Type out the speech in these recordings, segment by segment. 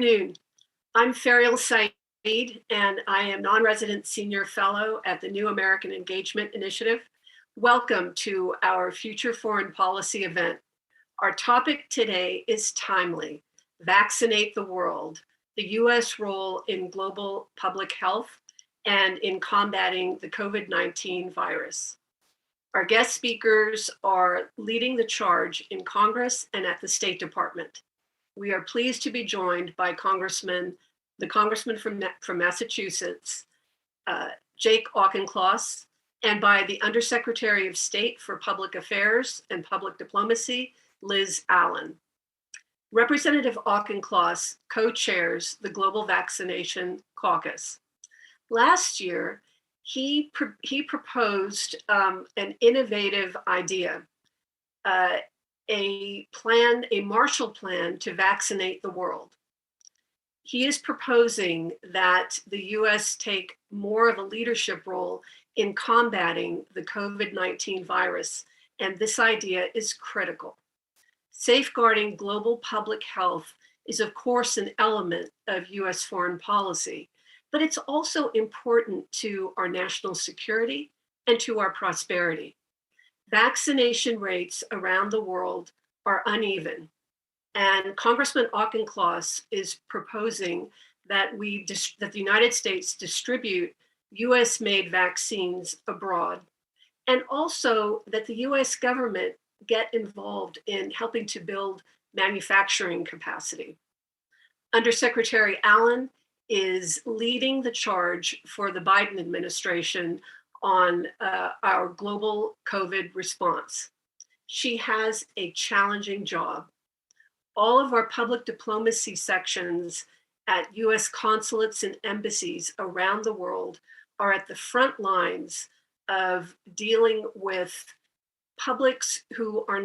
afternoon. I'm Fariel Saeed, and I am non-resident senior fellow at the New American Engagement Initiative. Welcome to our Future Foreign Policy event. Our topic today is timely: vaccinate the world, the US role in global public health and in combating the COVID-19 virus. Our guest speakers are leading the charge in Congress and at the State Department. We are pleased to be joined by the Congressman from Massachusetts, Jake Auchincloss, and by the Undersecretary of State for Public Affairs and Public Diplomacy, Liz Allen. Representative Auchincloss co-chairs the Global Vaccination Caucus. Last year, he proposed an innovative idea, a Marshall Plan to vaccinate the world. He is proposing that the US take more of a leadership role in combating the COVID-19 virus, and this idea is critical. Safeguarding global public health is, of course, an element of US foreign policy, but it's also important to our national security and to our prosperity. Vaccination rates around the world are uneven, and Congressman Auchincloss is proposing that the United States distribute US-made vaccines abroad, and also that the US government get involved in helping to build manufacturing capacity. Undersecretary Allen is leading the charge for the Biden administration on our global COVID response. She has a challenging job. All of our public diplomacy sections at US consulates and embassies around the world are at the front lines of dealing with publics who are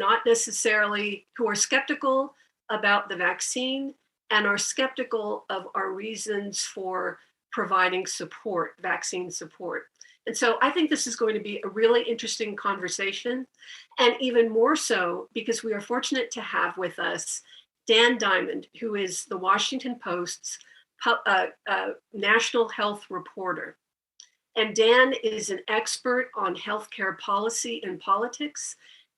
skeptical about the vaccine and are skeptical of our reasons for providing support, vaccine support. And so I think this is going to be a really interesting conversation, and even more so because we are fortunate to have with us Dan Diamond, who is the Washington Post's national health reporter. And Dan is an expert on healthcare policy and politics,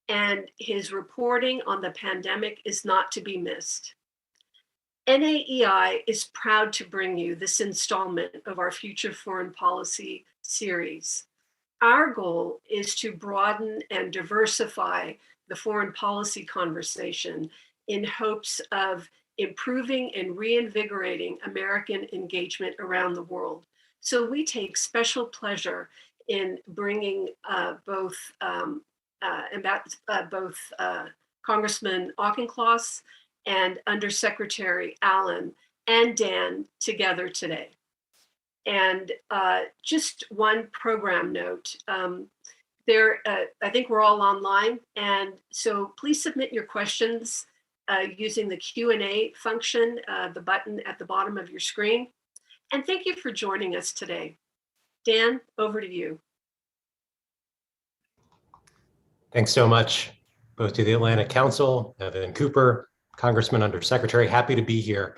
and his reporting on the pandemic is not to be missed. NAEI is proud to bring you this installment of our Future Foreign Policy series. Our goal is to broaden and diversify the foreign policy conversation in hopes of improving and reinvigorating American engagement around the world. So we take special pleasure in bringing both Congressman Auchincloss and Undersecretary Allen and Dan together today. And just one program note, I think we're all online, and so please submit your questions using the Q&A function, the button at the bottom of your screen. And thank you for joining us today. Dan, over to you. Thanks so much, both to the Atlantic Council, Evan Cooper, Congressman, Undersecretary, happy to be here.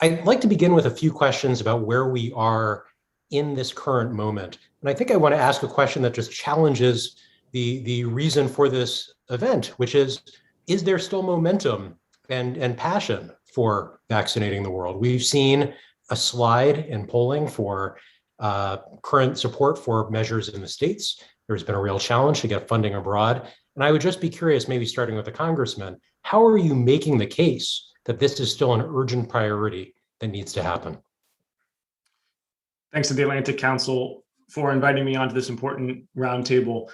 I'd like to begin with a few questions about where we are in this current moment. And I think I want to ask a question that just challenges the reason for this event, which is there still momentum and passion for vaccinating the world? We've seen a slide in polling for current support for measures in the states. There's been a real challenge to get funding abroad. And I would just be curious, maybe starting with the congressman, how are you making the case that this is still an urgent priority that needs to happen? Thanks to the Atlantic Council for inviting me onto this important roundtable.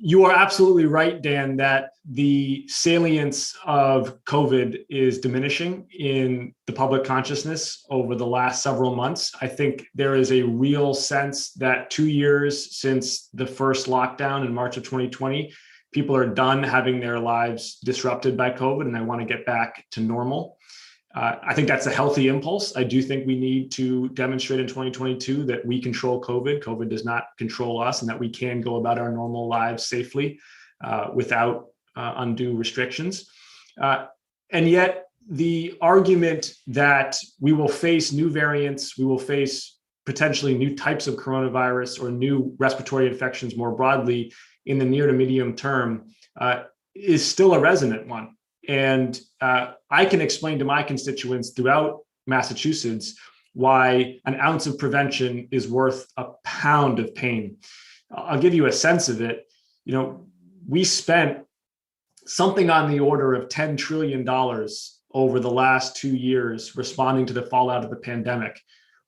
You are absolutely right, Dan, that the salience of COVID is diminishing in the public consciousness over the last several months. I think there is a real sense that 2 years since the first lockdown in March of 2020, people are done having their lives disrupted by COVID and they want to get back to normal. I think that's a healthy impulse. I do think we need to demonstrate in 2022 that we control COVID. COVID does not control us, and that we can go about our normal lives safely without undue restrictions. And yet, the argument that we will face new variants, we will face potentially new types of coronavirus or new respiratory infections more broadly in the near to medium term is still a resonant one. And I can explain to my constituents throughout Massachusetts why an ounce of prevention is worth a pound of pain. I'll give you a sense of it. We spent something on the order of $10 trillion over the last 2 years responding to the fallout of the pandemic.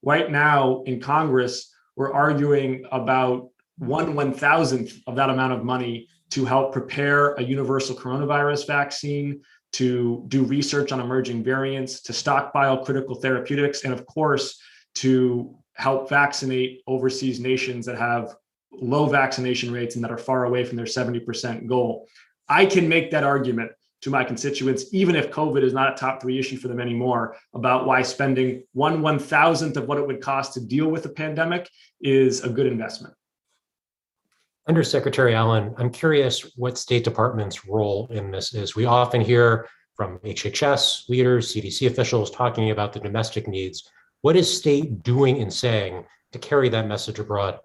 Right now in Congress, we're arguing about 1/1000th of that amount of money to help prepare a universal coronavirus vaccine, to do research on emerging variants, to stockpile critical therapeutics, and of course, to help vaccinate overseas nations that have low vaccination rates and that are far away from their 70% goal. I can make that argument to my constituents, even if COVID is not a top 3 issue for them anymore, about why spending 1/1000th of what it would cost to deal with the pandemic is a good investment. Undersecretary Allen, I'm curious what State Department's role in this is. We often hear from HHS leaders, CDC officials talking about the domestic needs. What is state doing and saying to carry that message abroad?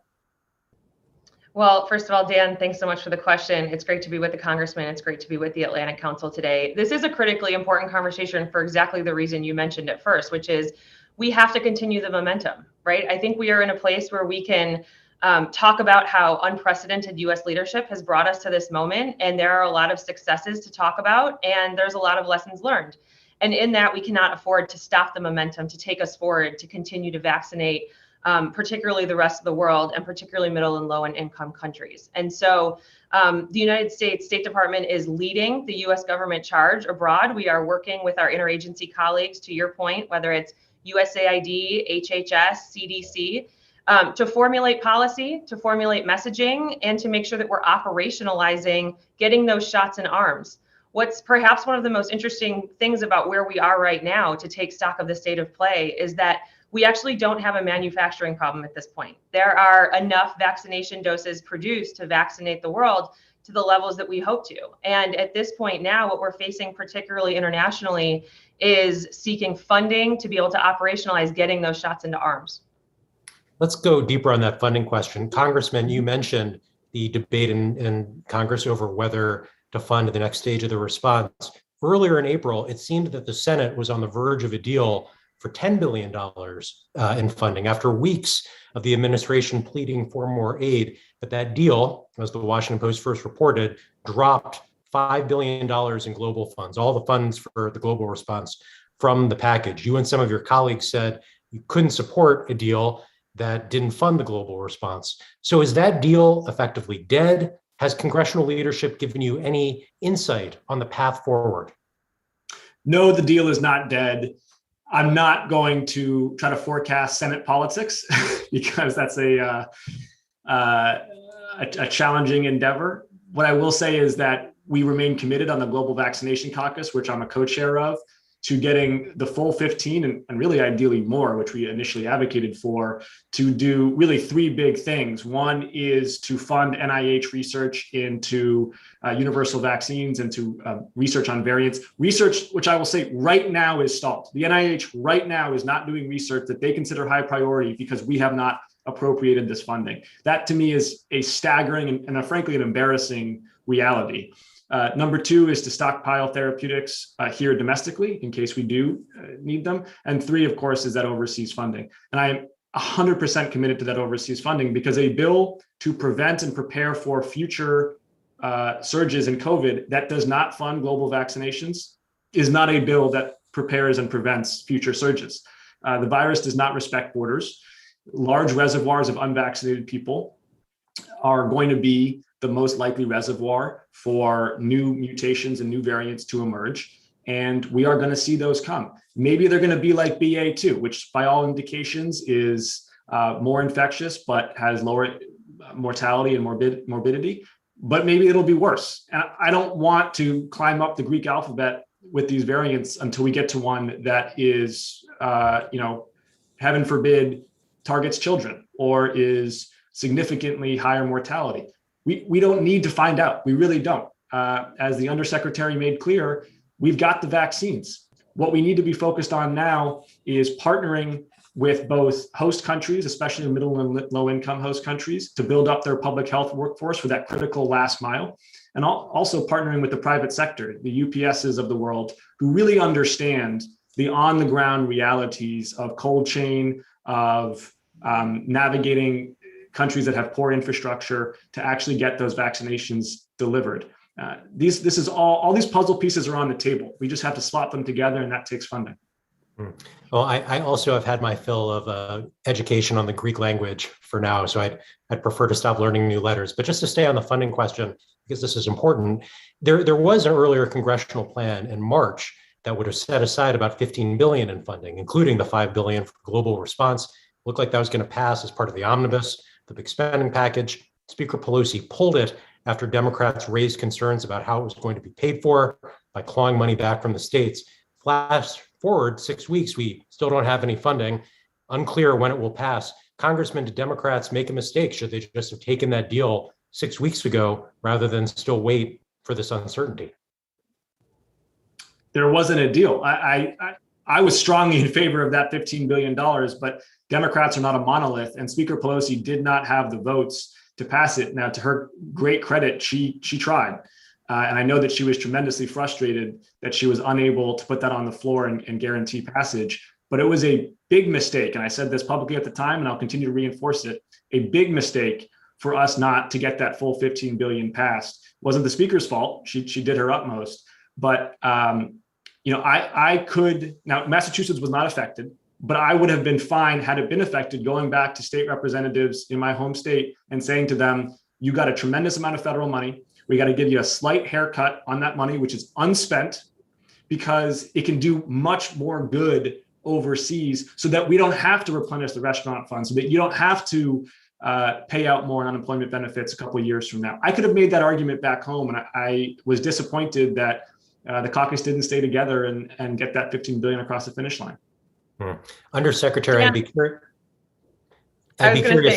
Well, first of all, Dan, thanks so much for the question. It's great to be with the Congressman. It's great to be with the Atlantic Council today. This is a critically important conversation for exactly the reason you mentioned at first, which is we have to continue the momentum, right? I think we are in a place where we can talk about how unprecedented U.S. leadership has brought us to this moment. And there are a lot of successes to talk about, and there's a lot of lessons learned. And in that, we cannot afford to stop the momentum, to take us forward, to continue to vaccinate particularly the rest of the world, and particularly middle and low income countries. And so the United States State Department is leading the US government charge abroad. We are working with our interagency colleagues, to your point, whether it's USAID, HHS, CDC, to formulate policy, to formulate messaging, and to make sure that we're operationalizing getting those shots in arms. What's perhaps one of the most interesting things about where we are right now, to take stock of the state of play, is that we actually don't have a manufacturing problem at this point. There are enough vaccination doses produced to vaccinate the world to the levels that we hope to. And at this point now, what we're facing, particularly internationally, is seeking funding to be able to operationalize getting those shots into arms. Let's go deeper on that funding question. Congressman, you mentioned the debate in Congress over whether to fund the next stage of the response. Earlier in April, it seemed that the Senate was on the verge of a deal for $10 billion in funding after weeks of the administration pleading for more aid. But that deal, as the Washington Post first reported, dropped $5 billion in global funds, all the funds for the global response from the package. You and some of your colleagues said you couldn't support a deal that didn't fund the global response. So is that deal effectively dead? Has congressional leadership given you any insight on the path forward? No, the deal is not dead. I'm not going to try to forecast Senate politics because that's a challenging endeavor. What I will say is that we remain committed on the Global Vaccination Caucus, which I'm a co-chair of, to getting the full 15 and really ideally more, which we initially advocated for, to do really 3 big things. One is to fund NIH research into universal vaccines and to research on variants. Research, which I will say right now is stalled. The NIH right now is not doing research that they consider high priority because we have not appropriated this funding. That to me is a staggering and frankly an embarrassing reality. Number 2 is to stockpile therapeutics here domestically in case we do need them. And 3, of course, is that overseas funding. And I am 100% committed to that overseas funding because a bill to prevent and prepare for future surges in COVID that does not fund global vaccinations is not a bill that prepares and prevents future surges. The virus does not respect borders. Large reservoirs of unvaccinated people are going to be the most likely reservoir for new mutations and new variants to emerge. And we are going to see those come. Maybe they're going to be like BA2, which by all indications is more infectious, but has lower mortality and morbidity. But maybe it'll be worse. And I don't want to climb up the Greek alphabet with these variants until we get to one that is, heaven forbid, targets children or is significantly higher mortality. We don't need to find out. We really don't. As the undersecretary made clear, we've got the vaccines. What we need to be focused on now is partnering with both host countries, especially middle and low income host countries, to build up their public health workforce for that critical last mile. And also partnering with the private sector, the UPSs of the world, who really understand the on the ground realities of cold chain, of navigating countries that have poor infrastructure to actually get those vaccinations delivered. This is all these puzzle pieces are on the table. We just have to slot them together, and that takes funding. Well, I also have had my fill of education on the Greek language for now, so I'd prefer to stop learning new letters. But just to stay on the funding question, because this is important, there was an earlier congressional plan in March that would have set aside about $15 billion in funding, including the $5 billion for global response. It looked like that was going to pass as part of the omnibus, the big spending package. Speaker Pelosi pulled it after Democrats raised concerns about how it was going to be paid for by clawing money back from the states. Flash forward 6 weeks, we still don't have any funding. Unclear when it will pass. Congressmen, did Democrats make a mistake? Should they just have taken that deal 6 weeks ago rather than still wait for this uncertainty? There wasn't a deal. I was strongly in favor of that $15 billion, but Democrats are not a monolith, and Speaker Pelosi did not have the votes to pass it. Now, to her great credit, she tried. And I know that she was tremendously frustrated that she was unable to put that on the floor and guarantee passage. But it was a big mistake. And I said this publicly at the time, and I'll continue to reinforce it. A big mistake for us not to get that full 15 billion passed. It wasn't the speaker's fault. She did her utmost. But I could, now Massachusetts was not affected, but I would have been fine had it been affected, going back to state representatives in my home state and saying to them, you got a tremendous amount of federal money. We got to give you a slight haircut on that money, which is unspent, because it can do much more good overseas, so that we don't have to replenish the restaurant fund, so that you don't have to pay out more unemployment benefits a couple of years from now. I could have made that argument back home, and I was disappointed that the caucus didn't stay together and get that 15 billion across the finish line. Undersecretary, I'd be curious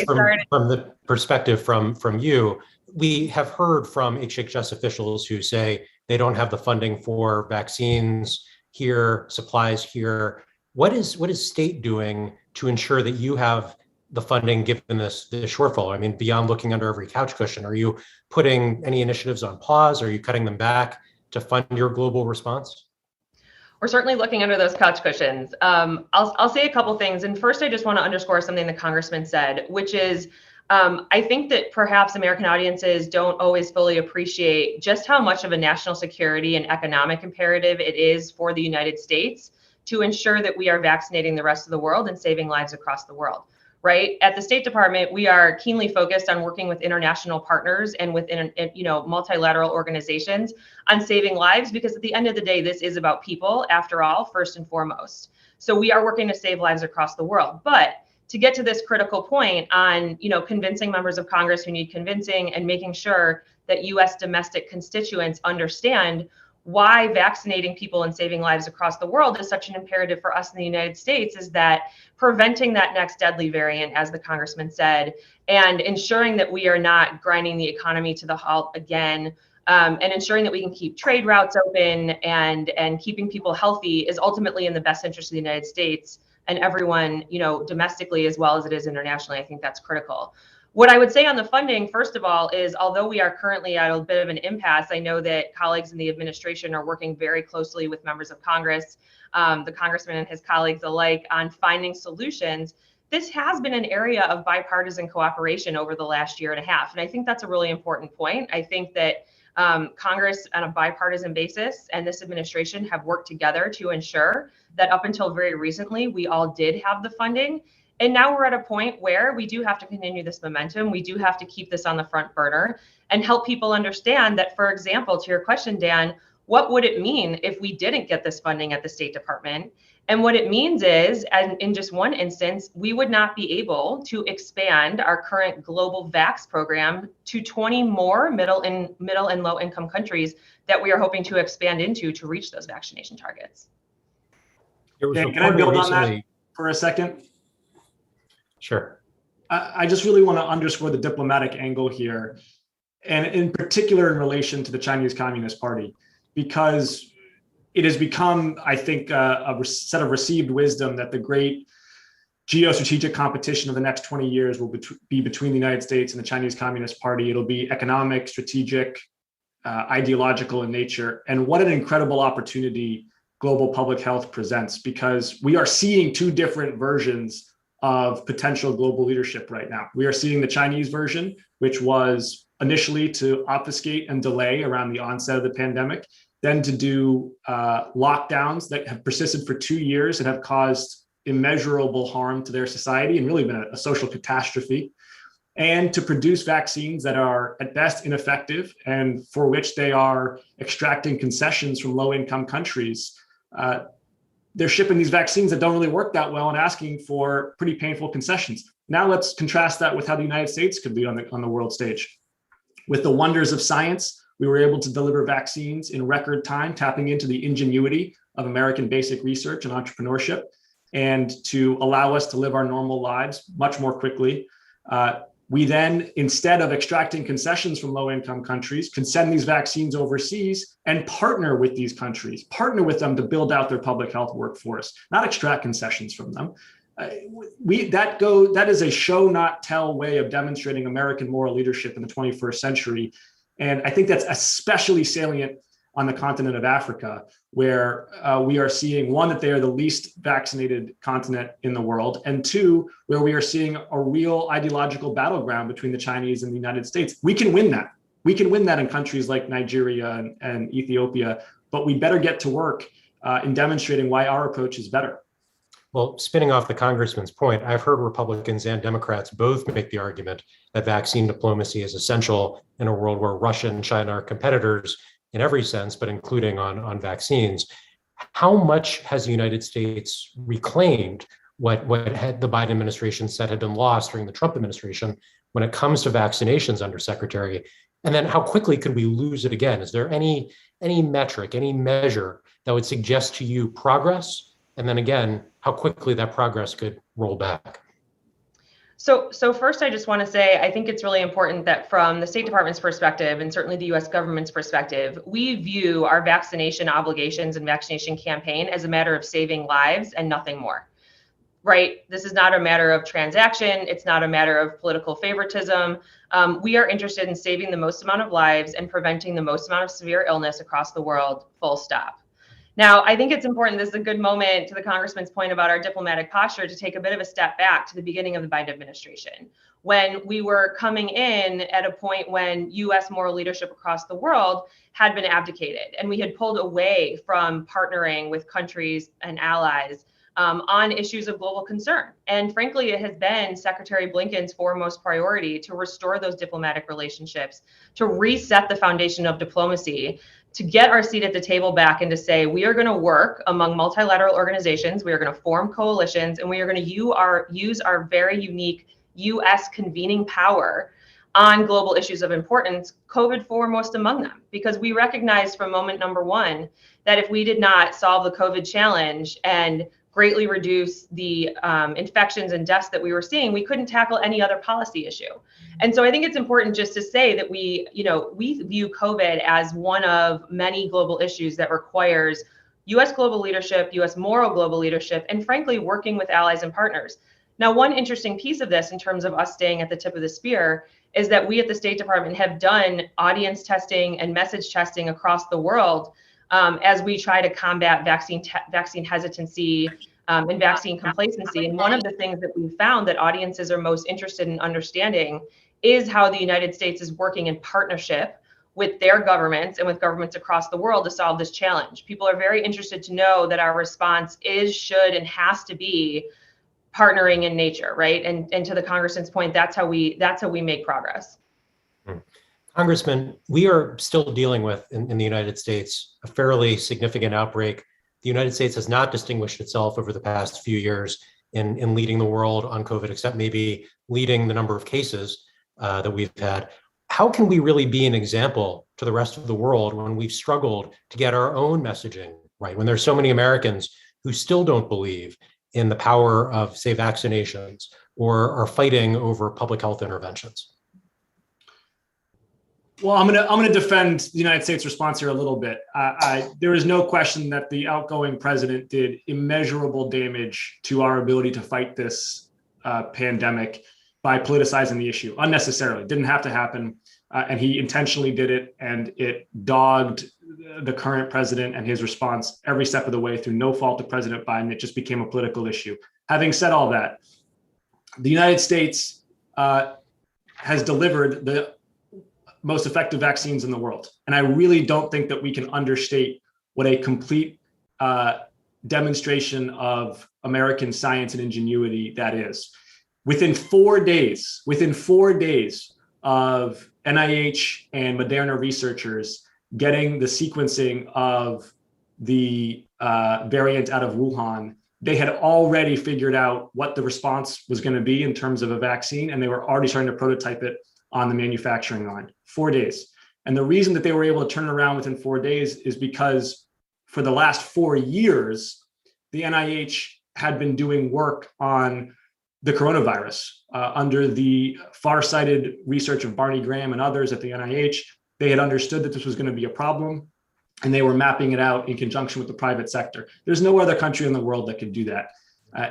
from the perspective from you. We have heard from HHS officials who say they don't have the funding for vaccines here, supplies here. What is state doing to ensure that you have the funding given the shortfall? I mean, beyond looking under every couch cushion, are you putting any initiatives on pause? Are you cutting them back to fund your global response? We're certainly looking under those couch cushions. I'll say a couple things. And first, I just want to underscore something the congressman said, which is, I think that perhaps American audiences don't always fully appreciate just how much of a national security and economic imperative it is for the United States to ensure that we are vaccinating the rest of the world and saving lives across the world. Right? At the State Department, we are keenly focused on working with international partners and with multilateral organizations on saving lives, because at the end of the day, this is about people, after all, first and foremost. So we are working to save lives across the world. But to get to this critical point on, convincing members of Congress who need convincing, and making sure that U.S. domestic constituents understand why vaccinating people and saving lives across the world is such an imperative for us in the United States, is that preventing that next deadly variant, as the congressman said, and ensuring that we are not grinding the economy to the halt again, and ensuring that we can keep trade routes open and keeping people healthy is ultimately in the best interest of the United States and everyone, domestically as well as it is internationally. I think that's critical. What I would say on the funding, first of all, is although we are currently at a bit of an impasse, I know that colleagues in the administration are working very closely with members of Congress, the congressman and his colleagues alike, on finding solutions. This has been an area of bipartisan cooperation over the last year and a half. And I think that's a really important point. I think that Congress on a bipartisan basis and this administration have worked together to ensure that up until very recently, we all did have the funding. And now we're at a point where we do have to continue this momentum. We do have to keep this on the front burner and help people understand that, for example, to your question, Dan, what would it mean if we didn't get this funding at the State Department? And what it means is, and in just one instance, we would not be able to expand our current global vax program to 20 more middle and low income countries that we are hoping to expand into to reach those vaccination targets. Can I build on that for a second? Sure. I just really want to underscore the diplomatic angle here, and in particular in relation to the Chinese Communist Party, because it has become, I think, a set of received wisdom that the great geostrategic competition of the next 20 years will be between the United States and the Chinese Communist Party. It'll be economic, strategic, ideological in nature. And what an incredible opportunity global public health presents, because we are seeing two different versions of potential global leadership right now. We are seeing the Chinese version, which was initially to obfuscate and delay around the onset of the pandemic, then to do lockdowns that have persisted for 2 years and have caused immeasurable harm to their society and really been a social catastrophe, and to produce vaccines that are at best ineffective and for which they are extracting concessions from low-income countries. They're shipping these vaccines that don't really work that well and asking for pretty painful concessions. Now let's contrast that with how the United States could be on the world stage. With the wonders of science, we were able to deliver vaccines in record time, tapping into the ingenuity of American basic research and entrepreneurship, and to allow us to live our normal lives much more quickly. We then, instead of extracting concessions from low-income countries, can send these vaccines overseas and partner with these countries, partner with them to build out their public health workforce, not extract concessions from them. That is a show not tell way of demonstrating American moral leadership in the 21st century. And I think that's especially salient on the continent of Africa, where we are seeing, one, that they are the least vaccinated continent in the world, and two, where we are seeing a real ideological battleground between the Chinese and the United States. We can win that. We can win that in countries like Nigeria and Ethiopia, but we better get to work in demonstrating why our approach is better. Well, spinning off the congressman's point, I've heard Republicans and Democrats both make the argument that vaccine diplomacy is essential in a world where Russia and China are competitors in every sense, but including on vaccines. How much has the United States reclaimed what had the Biden administration said had been lost during the Trump administration when it comes to vaccinations, Undersecretary? And then how quickly could we lose it again? Is there any metric, any measure that would suggest to you progress? And then again, how quickly that progress could roll back? So first, I just want to say, I think it's really important that from the State Department's perspective, and certainly the US government's perspective, we view our vaccination obligations and vaccination campaign as a matter of saving lives and nothing more, right? This is not a matter of transaction. It's not a matter of political favoritism. We are interested in saving the most amount of lives and preventing the most amount of severe illness across the world, full stop. Now, I think it's important, this is a good moment to the congressman's point about our diplomatic posture, to take a bit of a step back to the beginning of the Biden administration, when we were coming in at a point when US moral leadership across the world had been abdicated, and we had pulled away from partnering with countries and allies on issues of global concern. And frankly, it has been Secretary Blinken's foremost priority to restore those diplomatic relationships, to reset the foundation of diplomacy, to get our seat at the table back, and to say, we are going to work among multilateral organizations, we are going to form coalitions, and we are going to use our very unique US convening power on global issues of importance, COVID foremost among them. Because we recognized from moment number one that if we did not solve the COVID challenge and greatly reduce the infections and deaths that we were seeing, we couldn't tackle any other policy issue. And so I think it's important just to say that we view COVID as one of many global issues that requires US global leadership, US moral global leadership, and frankly, working with allies and partners. Now, one interesting piece of this in terms of us staying at the tip of the spear is that we at the State Department have done audience testing and message testing across the world as we try to combat vaccine hesitancy and vaccine complacency. And one of the things that we found that audiences are most interested in understanding is how the United States is working in partnership with their governments and with governments across the world to solve this challenge. People are very interested to know that our response is, should, and has to be partnering in nature, right? And to the congressman's point, that's how we make progress. Congressman, we are still dealing with, in the United States, a fairly significant outbreak. The United States has not distinguished itself over the past few years in leading the world on COVID, except maybe leading the number of cases that we've had. How can we really be an example to the rest of the world when we've struggled to get our own messaging right, when there's so many Americans who still don't believe in the power of, say, vaccinations, or are fighting over public health interventions? Well, I'm gonna defend the United States response here a little bit. There is no question that the outgoing president did immeasurable damage to our ability to fight this pandemic by politicizing the issue unnecessarily. Didn't have to happen, and he intentionally did it, and it dogged the current president and his response every step of the way through no fault of President Biden. It just became a political issue. Having said all that, the United States has delivered the most effective vaccines in the world. And I really don't think that we can understate what a complete demonstration of American science and ingenuity that is. Within 4 days of NIH and Moderna researchers getting the sequencing of the variant out of Wuhan, they had already figured out what the response was going to be in terms of a vaccine, and they were already starting to prototype it on the manufacturing line. 4 days. And the reason that they were able to turn it around within 4 days is because for the last 4 years, the NIH had been doing work on the coronavirus under the far-sighted research of Barney Graham and others at the NIH. They had understood that this was going to be a problem, and they were mapping it out in conjunction with the private sector. There's no other country in the world that could do that.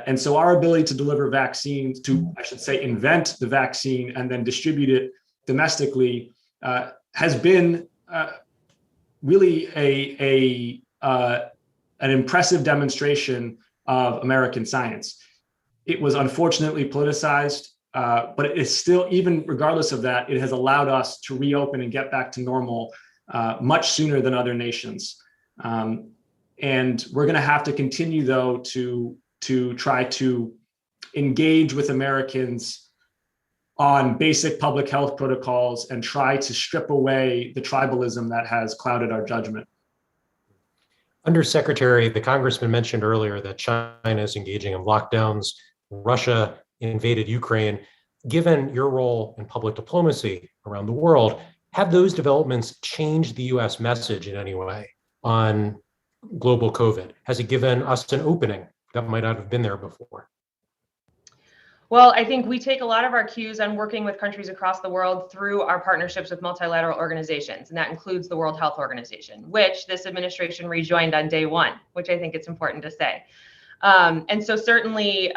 And so our ability to deliver vaccines, I should say, invent the vaccine and then distribute it domestically has been really an impressive demonstration of American science. It was unfortunately politicized, but it is still, even regardless of that, it has allowed us to reopen and get back to normal much sooner than other nations. And we're going to have to continue, though, to try to engage with Americans on basic public health protocols and try to strip away the tribalism that has clouded our judgment. Undersecretary, the congressman mentioned earlier that China is engaging in lockdowns. Russia invaded Ukraine. Given your role in public diplomacy around the world, have those developments changed the US message in any way on global COVID? Has it given us an opening that might not have been there before? Well, I think we take a lot of our cues on working with countries across the world through our partnerships with multilateral organizations, and that includes the World Health Organization, which this administration rejoined on day one, which I think it's important to say. And so certainly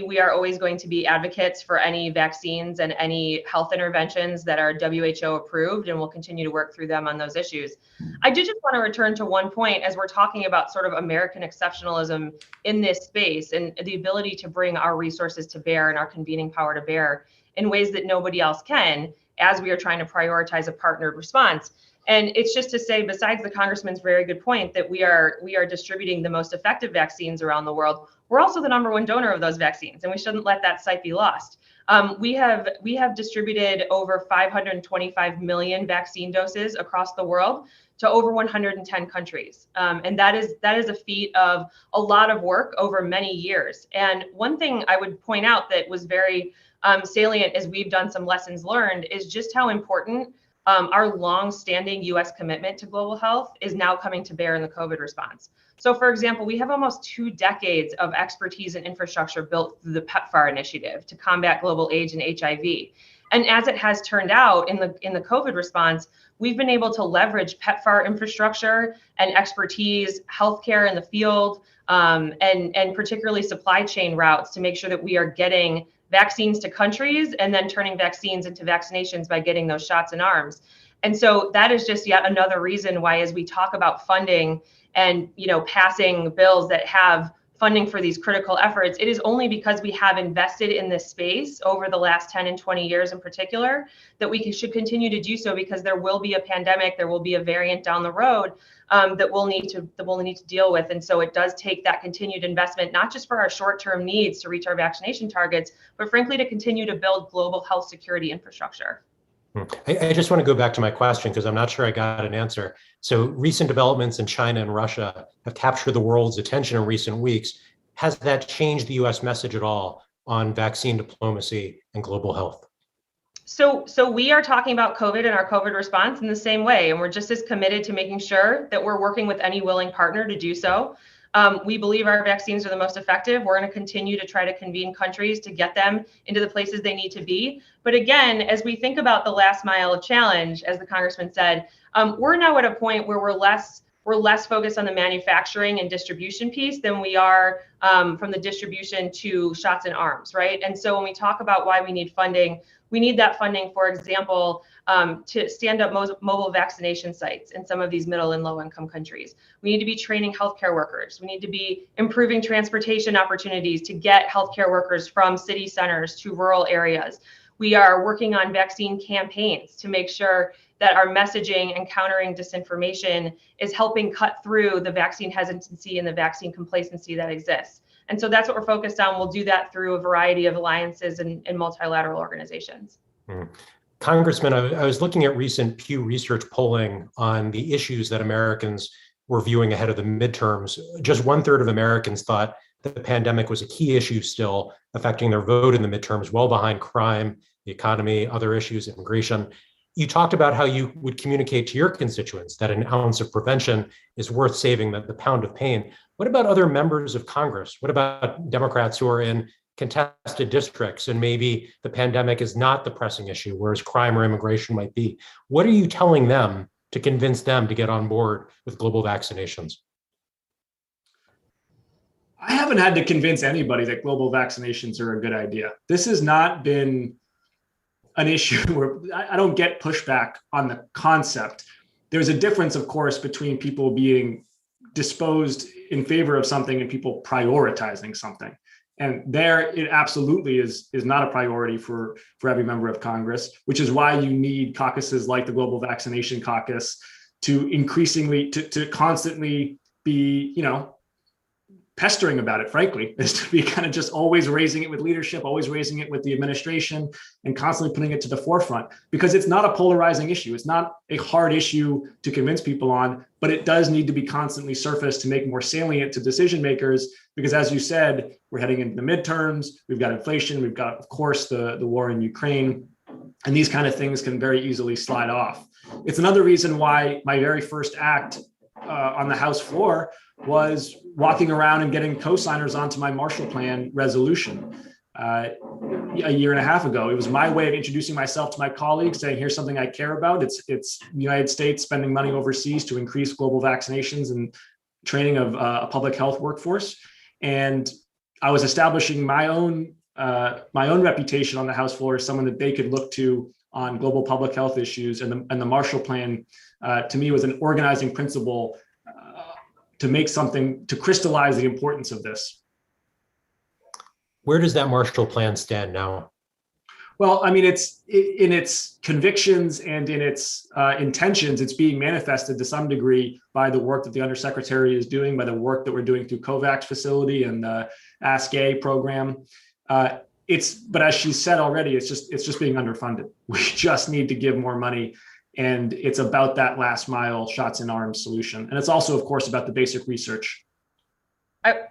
we are always going to be advocates for any vaccines and any health interventions that are WHO approved, and we'll continue to work through them on those issues. I did just want to return to one point as we're talking about sort of American exceptionalism in this space and the ability to bring our resources to bear and our convening power to bear in ways that nobody else can, as we are trying to prioritize a partnered response. And it's just to say, besides the congressman's very good point that we are distributing the most effective vaccines around the world, we're also the #1 donor of those vaccines, and we shouldn't let that sight be lost. We have distributed over 525 million vaccine doses across the world to over 110 countries. And that is a feat of a lot of work over many years. And one thing I would point out that was very salient as we've done some lessons learned is just how important our long-standing U.S. commitment to global health is now coming to bear in the COVID response. So, for example, we have almost 2 decades of expertise and infrastructure built through the PEPFAR initiative to combat global AIDS and HIV. And as it has turned out in the COVID response, we've been able to leverage PEPFAR infrastructure and expertise, healthcare in the field, and particularly supply chain routes to make sure that we are getting vaccines to countries and then turning vaccines into vaccinations by getting those shots in arms. And so that is just yet another reason why, as we talk about funding and passing bills that have funding for these critical efforts, it is only because we have invested in this space over the last 10 and 20 years in particular that we should continue to do so, because there will be a pandemic, there will be a variant down the road that we'll need to deal with. And so it does take that continued investment, not just for our short-term needs to reach our vaccination targets, but frankly, to continue to build global health security infrastructure. I just want to go back to my question because I'm not sure I got an answer. So recent developments in China and Russia have captured the world's attention in recent weeks. Has that changed the US message at all on vaccine diplomacy and global health? So we are talking about COVID and our COVID response in the same way, and we're just as committed to making sure that we're working with any willing partner to do so. We believe our vaccines are the most effective. We're going to continue to try to convene countries to get them into the places they need to be. But again, as we think about the last mile of challenge, as the congressman said, we're now at a point where we're less focused on the manufacturing and distribution piece than we are from the distribution to shots in arms, right? And so when we talk about why we need funding, we need that funding, for example, to stand up mobile vaccination sites in some of these middle and low income countries. We need to be training healthcare workers. We need to be improving transportation opportunities to get healthcare workers from city centers to rural areas. We are working on vaccine campaigns to make sure that our messaging and countering disinformation is helping cut through the vaccine hesitancy and the vaccine complacency that exists. And so that's what we're focused on. We'll do that through a variety of alliances and multilateral organizations. Congressman, I was looking at recent Pew Research polling on the issues that Americans were viewing ahead of the midterms. Just 1/3 of Americans thought that the pandemic was a key issue still affecting their vote in the midterms, well behind crime, the economy, other issues, immigration. You talked about how you would communicate to your constituents that an ounce of prevention is worth saving the pound of pain. What about other members of Congress? What about Democrats who are in contested districts and maybe the pandemic is not the pressing issue, whereas crime or immigration might be? What are you telling them to convince them to get on board with global vaccinations? I haven't had to convince anybody that global vaccinations are a good idea. This has not been an issue where I don't get pushback on the concept. There's a difference, of course, between people being disposed in favor of something and people prioritizing something. And there, it absolutely is not a priority for every member of Congress, which is why you need caucuses like the Global Vaccination Caucus to increasingly, to constantly be, pestering about it, frankly, is to be kind of just always raising it with leadership, always raising it with the administration, and constantly putting it to the forefront, because it's not a polarizing issue. It's not a hard issue to convince people on, but it does need to be constantly surfaced to make more salient to decision makers, because as you said, we're heading into the midterms, we've got inflation, we've got, of course, the war in Ukraine, and these kind of things can very easily slide off. It's another reason why my very first act on the House floor was walking around and getting co-signers onto my Marshall Plan resolution a year and a half ago. It was my way of introducing myself to my colleagues, saying, here's something I care about. It's the United States spending money overseas to increase global vaccinations and training of a public health workforce. And I was establishing my own reputation on the House floor as someone that they could look to on global public health issues. And the Marshall Plan, to me, was an organizing principle to make something, to crystallize the importance of this. Where does that Marshall Plan stand now? Well, I mean, it's in its convictions and in its intentions, it's being manifested to some degree by the work that the Undersecretary is doing, by the work that we're doing through COVAX facility and the Ask-A program. But as she said already, it's just being underfunded. We just need to give more money. And it's about that last mile shots in arms solution. And it's also, of course, about the basic research.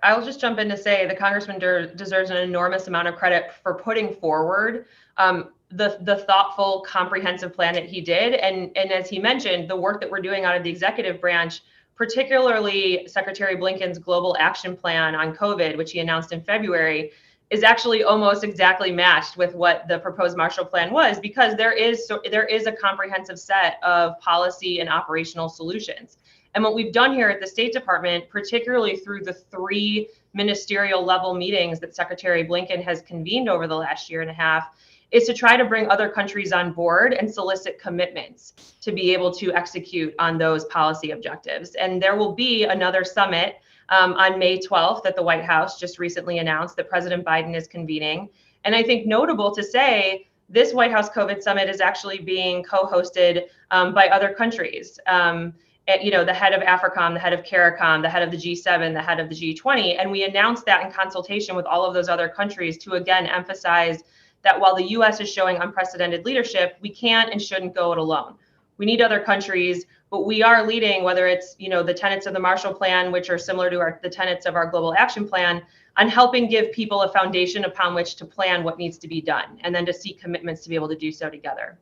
I'll just jump in to say the congressman deserves an enormous amount of credit for putting forward the thoughtful, comprehensive plan that he did. And as he mentioned, the work that we're doing out of the executive branch, particularly Secretary Blinken's global action plan on COVID, which he announced in February, is actually almost exactly matched with what the proposed Marshall Plan was, because there is a comprehensive set of policy and operational solutions. And what we've done here at the State Department, particularly through the 3 ministerial level meetings that Secretary Blinken has convened over the last year and a half, is to try to bring other countries on board and solicit commitments to be able to execute on those policy objectives. And there will be another summit on May 12th that the White House just recently announced that President Biden is convening. And I think notable to say, this White House COVID summit is actually being co-hosted by other countries. The head of AFRICOM, the head of CARICOM, the head of the G7, the head of the G20. And we announced that in consultation with all of those other countries to again emphasize that while the US is showing unprecedented leadership, we can't and shouldn't go it alone. We need other countries, but we are leading, whether it's the tenets of the Marshall Plan, which are similar to the tenets of our global action plan, on helping give people a foundation upon which to plan what needs to be done, and then to seek commitments to be able to do so together.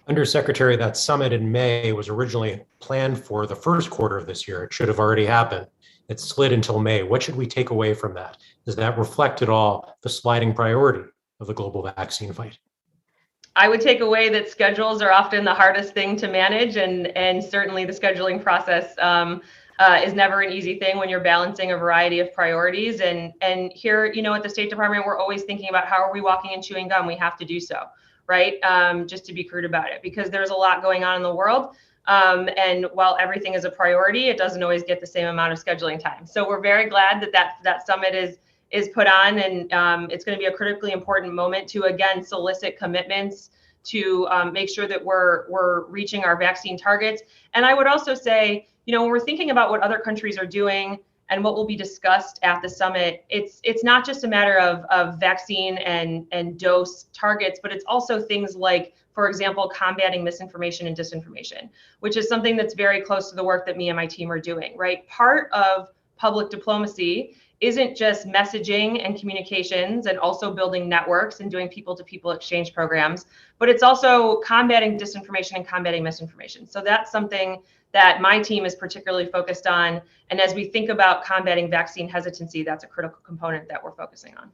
Undersecretary, that summit in May was originally planned for the first quarter of this year. It should have already happened. It slid until May. What should we take away from that? Does that reflect at all the sliding priority of the global vaccine fight? I would take away that schedules are often the hardest thing to manage, and certainly the scheduling process is never an easy thing when you're balancing a variety of priorities. And here, at the State Department, we're always thinking about how are we walking and chewing gum. We have to do so, right? Just to be crude about it, because there's a lot going on in the world. And while everything is a priority, it doesn't always get the same amount of scheduling time. So we're very glad that summit is put on, and it's going to be a critically important moment to again solicit commitments to make sure that we're reaching our vaccine targets. And I would also say, when we're thinking about what other countries are doing and what will be discussed at the summit, it's not just a matter of vaccine and dose targets, but it's also things like, for example, combating misinformation and disinformation, which is something that's very close to the work that me and my team are doing, right? Part of public diplomacy isn't just messaging and communications and also building networks and doing people-to-people exchange programs, but it's also combating disinformation and combating misinformation. So that's something that my team is particularly focused on. And as we think about combating vaccine hesitancy, that's a critical component that we're focusing on.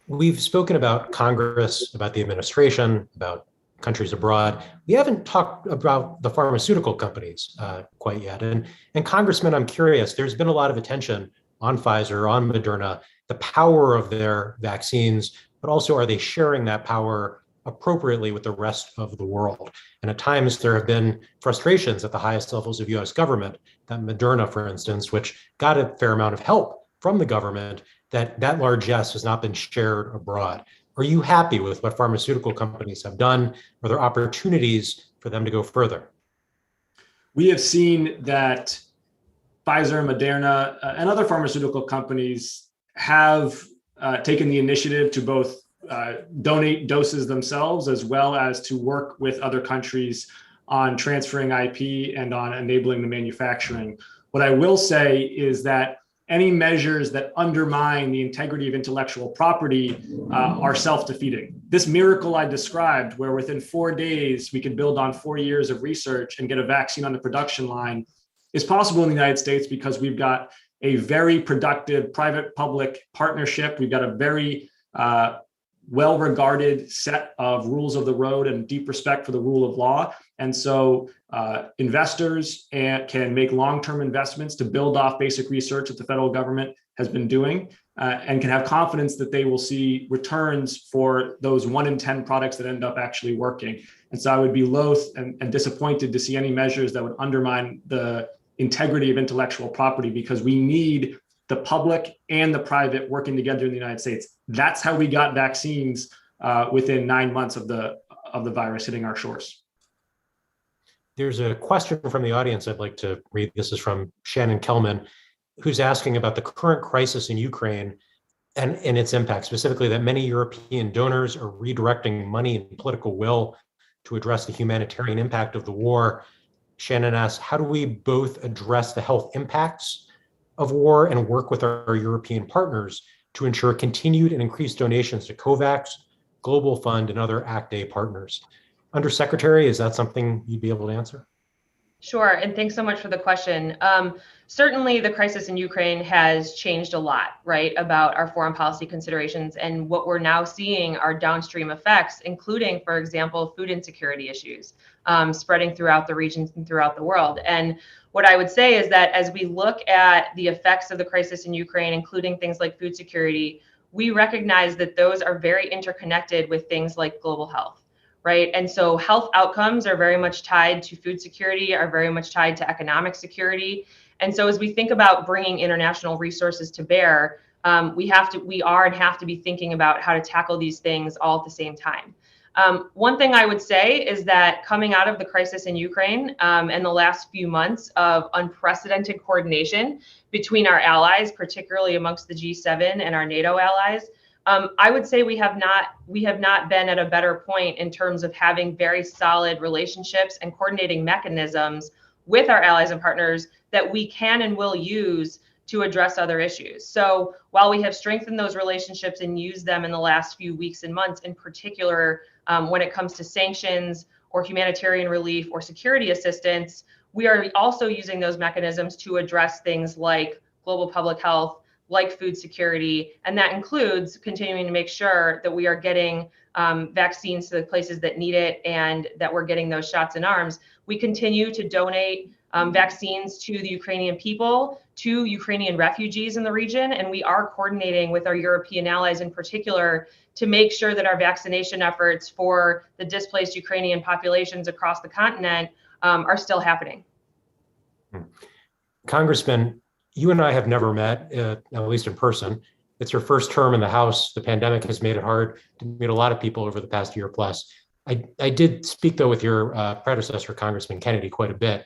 We've spoken about Congress, about the administration, about countries abroad. We haven't talked about the pharmaceutical companies quite yet. And Congressman, I'm curious, there's been a lot of attention on Pfizer, on Moderna, the power of their vaccines, but also are they sharing that power appropriately with the rest of the world? And at times there have been frustrations at the highest levels of US government that Moderna, for instance, which got a fair amount of help from the government, that largesse has not been shared abroad. Are you happy with what pharmaceutical companies have done? Are there opportunities for them to go further? We have seen that Pfizer, Moderna, and other pharmaceutical companies have taken the initiative to both donate doses themselves, as well as to work with other countries on transferring IP and on enabling the manufacturing. What I will say is that any measures that undermine the integrity of intellectual property are self-defeating. This miracle I described, where within 4 days we could build on 4 years of research and get a vaccine on the production line, is possible in the United States because we've got a very productive private-public partnership. We've got a very well-regarded set of rules of the road and deep respect for the rule of law. And so investors can make long-term investments to build off basic research that the federal government has been doing and can have confidence that they will see returns for those 1 in 10 products that end up actually working. And so I would be loath and disappointed to see any measures that would undermine the integrity of intellectual property, because we need the public and the private working together in the United States. That's how we got vaccines within 9 months of the virus hitting our shores. There's a question from the audience I'd like to read. This is from Shannon Kelman, who's asking about the current crisis in Ukraine and its impact, specifically that many European donors are redirecting money and political will to address the humanitarian impact of the war. Shannon asks, how do we both address the health impacts of war and work with our European partners to ensure continued and increased donations to COVAX, Global Fund, and other Act A partners? Undersecretary, is that something you'd be able to answer? Sure, and thanks so much for the question. Certainly the crisis in Ukraine has changed a lot, right, about our foreign policy considerations, and what we're now seeing are downstream effects, including, for example, food insecurity issues spreading throughout the regions and throughout the world. And what I would say is that as we look at the effects of the crisis in Ukraine, including things like food security, we recognize that those are very interconnected with things like global health. Right. And so health outcomes are very much tied to food security, are very much tied to economic security. And so as we think about bringing international resources to bear, we have to be thinking about how to tackle these things all at the same time. One thing I would say is that coming out of the crisis in Ukraine and the last few months of unprecedented coordination between our allies, particularly amongst the G7 and our NATO allies, I would say we have not been at a better point in terms of having very solid relationships and coordinating mechanisms with our allies and partners that we can and will use to address other issues. So while we have strengthened those relationships and used them in the last few weeks and months, in particular, when it comes to sanctions or humanitarian relief or security assistance, we are also using those mechanisms to address things like global public health, like food security, and that includes continuing to make sure that we are getting vaccines to the places that need it and that we're getting those shots in arms. We continue to donate vaccines to the Ukrainian people, to Ukrainian refugees in the region, and we are coordinating with our European allies in particular to make sure that our vaccination efforts for the displaced Ukrainian populations across the continent are still happening. Congressman, you and I have never met, at least in person. It's your first term in the House. The pandemic has made it hard to meet a lot of people over the past year plus. I did speak, though, with your predecessor, Congressman Kennedy, quite a bit,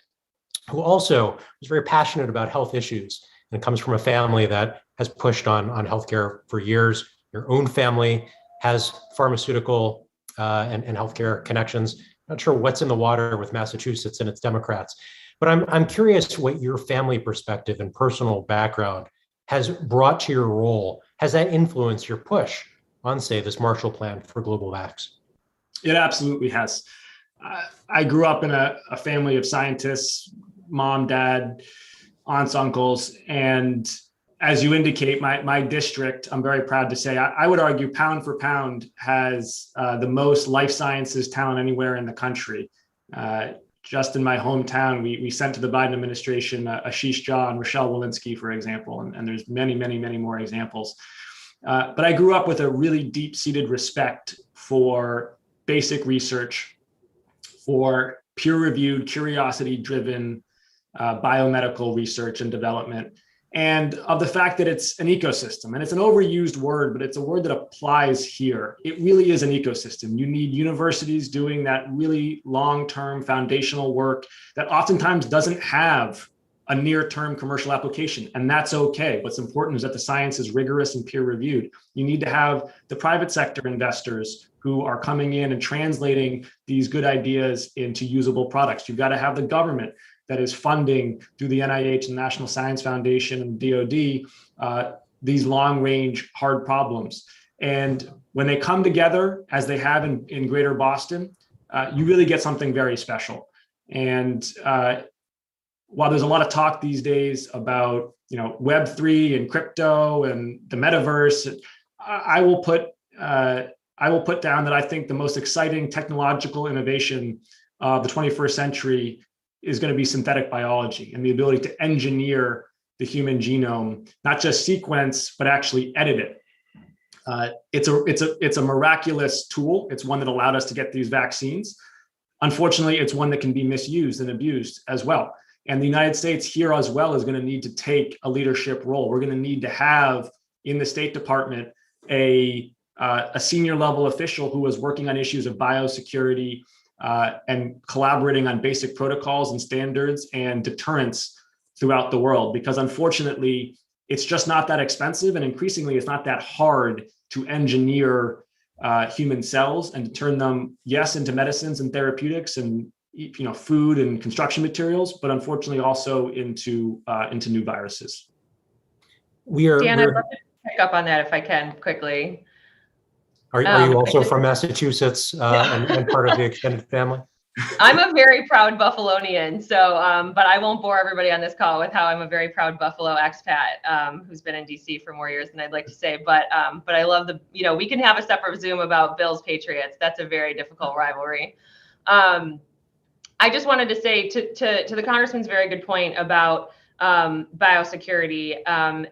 who also was very passionate about health issues and comes from a family that has pushed on healthcare for years. Your own family has pharmaceutical and healthcare connections. Not sure what's in the water with Massachusetts and its Democrats, but I'm curious what your family perspective and personal background has brought to your role. Has that influenced your push on, say, this Marshall Plan for global vax? It absolutely has. I grew up in a family of scientists, mom, dad, aunts, uncles, and as you indicate, my district, I'm very proud to say, I would argue pound for pound has the most life sciences talent anywhere in the country. Just in my hometown, we sent to the Biden administration Ashish Jha and Rochelle Walensky, for example, and there's many, many, many more examples. But I grew up with a really deep-seated respect for basic research, for peer-reviewed, curiosity-driven biomedical research and development, and of the fact that it's an ecosystem. And it's an overused word, but it's a word that applies here. It really is an ecosystem. You need universities doing that really long-term foundational work that oftentimes doesn't have a near-term commercial application, and that's okay. What's important is that the science is rigorous and peer-reviewed. You need to have the private sector investors who are coming in and translating these good ideas into usable products. You've got to have the government that is funding through the NIH and National Science Foundation and DoD these long-range hard problems. And when they come together, as they have in Greater Boston, you really get something very special. And while there's a lot of talk these days about Web3 and crypto and the metaverse, I will put down that I think the most exciting technological innovation of the 21st century is going to be synthetic biology and the ability to engineer the human genome, not just sequence, but actually edit it. It's a miraculous tool. It's one that allowed us to get these vaccines. Unfortunately, it's one that can be misused and abused as well. And the United States here as well is going to need to take a leadership role. We're going to need to have in the State Department a senior level official who is working on issues of biosecurity and collaborating on basic protocols and standards and deterrence throughout the world. Because unfortunately, it's just not that expensive, and increasingly, it's not that hard to engineer human cells and to turn them, yes, into medicines and therapeutics and food and construction materials, but unfortunately also into new viruses. Dan, I'd love to pick up on that if I can quickly. Are you also from Massachusetts and part of the extended family? I'm a very proud Buffalonian, so but I won't bore everybody on this call with how I'm a very proud Buffalo expat who's been in DC for more years than I'd like to say. But I love we can have a separate Zoom about Bills Patriots. That's a very difficult rivalry. I just wanted to say to the Congressman's very good point about biosecurity and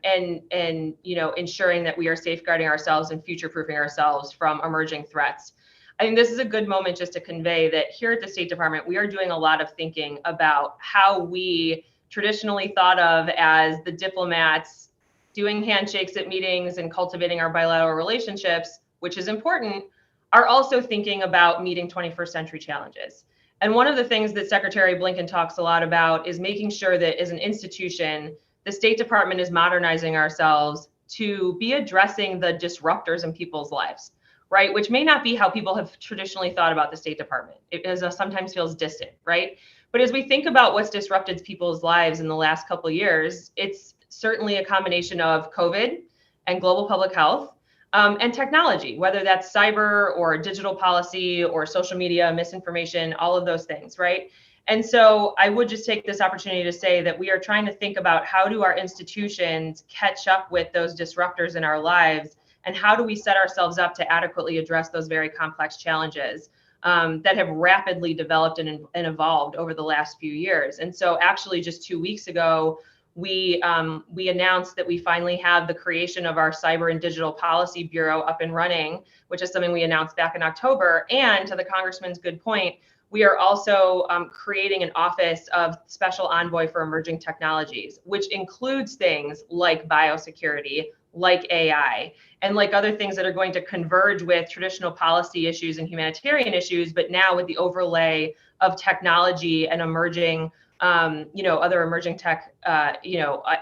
ensuring that we are safeguarding ourselves and future-proofing ourselves from emerging threats. I think this is a good moment just to convey that here at the State Department, we are doing a lot of thinking about how we traditionally thought of as the diplomats doing handshakes at meetings and cultivating our bilateral relationships, which is important, are also thinking about meeting 21st century challenges. And one of the things that Secretary Blinken talks a lot about is making sure that as an institution, the State Department is modernizing ourselves to be addressing the disruptors in people's lives, right? Which may not be how people have traditionally thought about the State Department. It sometimes feels distant, right? But as we think about what's disrupted people's lives in the last couple of years, it's certainly a combination of COVID and global public health. And technology, whether that's cyber or digital policy or social media, misinformation, all of those things, right? And so I would just take this opportunity to say that we are trying to think about how do our institutions catch up with those disruptors in our lives, and how do we set ourselves up to adequately address those very complex challenges that have rapidly developed and evolved over the last few years. And so actually just 2 weeks ago, we announced that we finally have the creation of our Cyber and Digital Policy Bureau up and running, which is something we announced back in October. And to the Congressman's good point, we are also creating an office of special envoy for emerging technologies, which includes things like biosecurity, like AI, and like other things that are going to converge with traditional policy issues and humanitarian issues, but now with the overlay of technology and emerging, other emerging tech,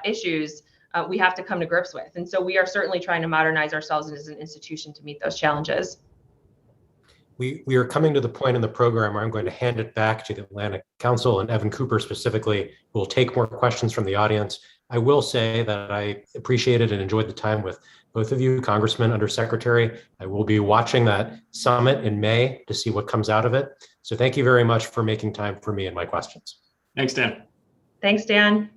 issues, we have to come to grips with. And so we are certainly trying to modernize ourselves as an institution to meet those challenges. We are coming to the point in the program where I'm going to hand it back to the Atlantic Council and Evan Cooper specifically, who will take more questions from the audience. I will say that I appreciated and enjoyed the time with both of you, Congressman, Undersecretary. I will be watching that summit in May to see what comes out of it. So thank you very much for making time for me and my questions. Thanks, Dan. Thanks, Dan.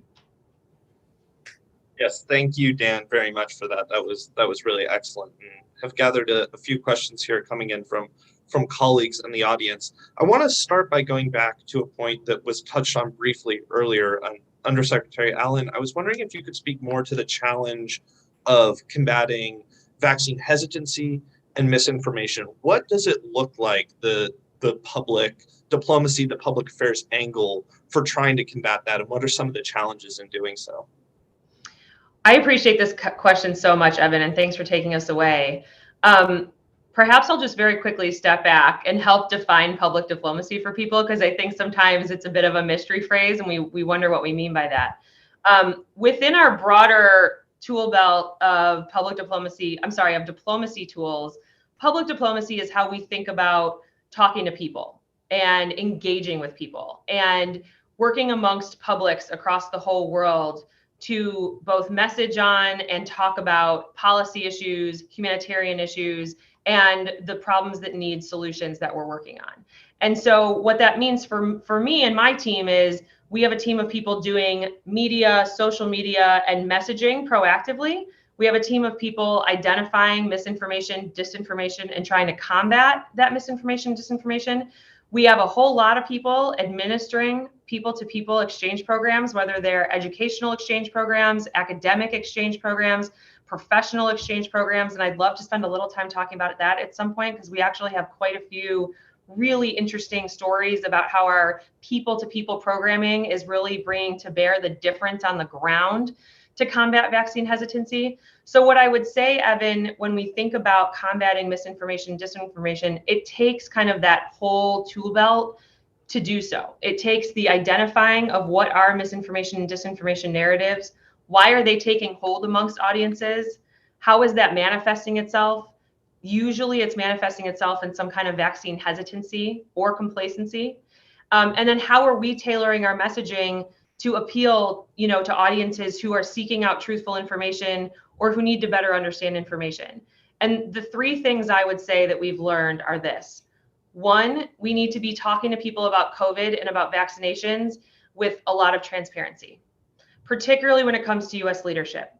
Yes, thank you, Dan, very much for that. That was really excellent. And have gathered a few questions here coming in from colleagues in the audience. I want to start by going back to a point that was touched on briefly earlier. Undersecretary Allen, I was wondering if you could speak more to the challenge of combating vaccine hesitancy and misinformation. What does it look like, the public diplomacy, the public affairs angle for trying to combat that, and what are some of the challenges in doing so? I appreciate this question so much, Evan, and thanks for taking us away. Perhaps I'll just very quickly step back and help define public diplomacy for people, because I think sometimes it's a bit of a mystery phrase and we wonder what we mean by that. Within our broader tool belt of diplomacy tools, public diplomacy is how we think about talking to people and engaging with people and working amongst publics across the whole world to both message on and talk about policy issues, humanitarian issues, and the problems that need solutions that we're working on. And so what that means for me and my team is we have a team of people doing media, social media, and messaging proactively. We have a team of people identifying misinformation, disinformation, and trying to combat that misinformation, disinformation. We have a whole lot of people administering people-to-people exchange programs, whether they're educational exchange programs, academic exchange programs, professional exchange programs, and I'd love to spend a little time talking about that at some point, because we actually have quite a few really interesting stories about how our people-to-people programming is really bringing to bear the difference on the ground to combat vaccine hesitancy. So what I would say, Evan, when we think about combating misinformation, disinformation, it takes kind of that whole tool belt to do so. It takes the identifying of what are misinformation and disinformation narratives. Why are they taking hold amongst audiences? How is that manifesting itself? Usually it's manifesting itself in some kind of vaccine hesitancy or complacency. And then how are we tailoring our messaging to appeal, to audiences who are seeking out truthful information or who need to better understand information? And the three things I would say that we've learned are this. One, we need to be talking to people about COVID and about vaccinations with a lot of transparency, particularly when it comes to U.S. leadership.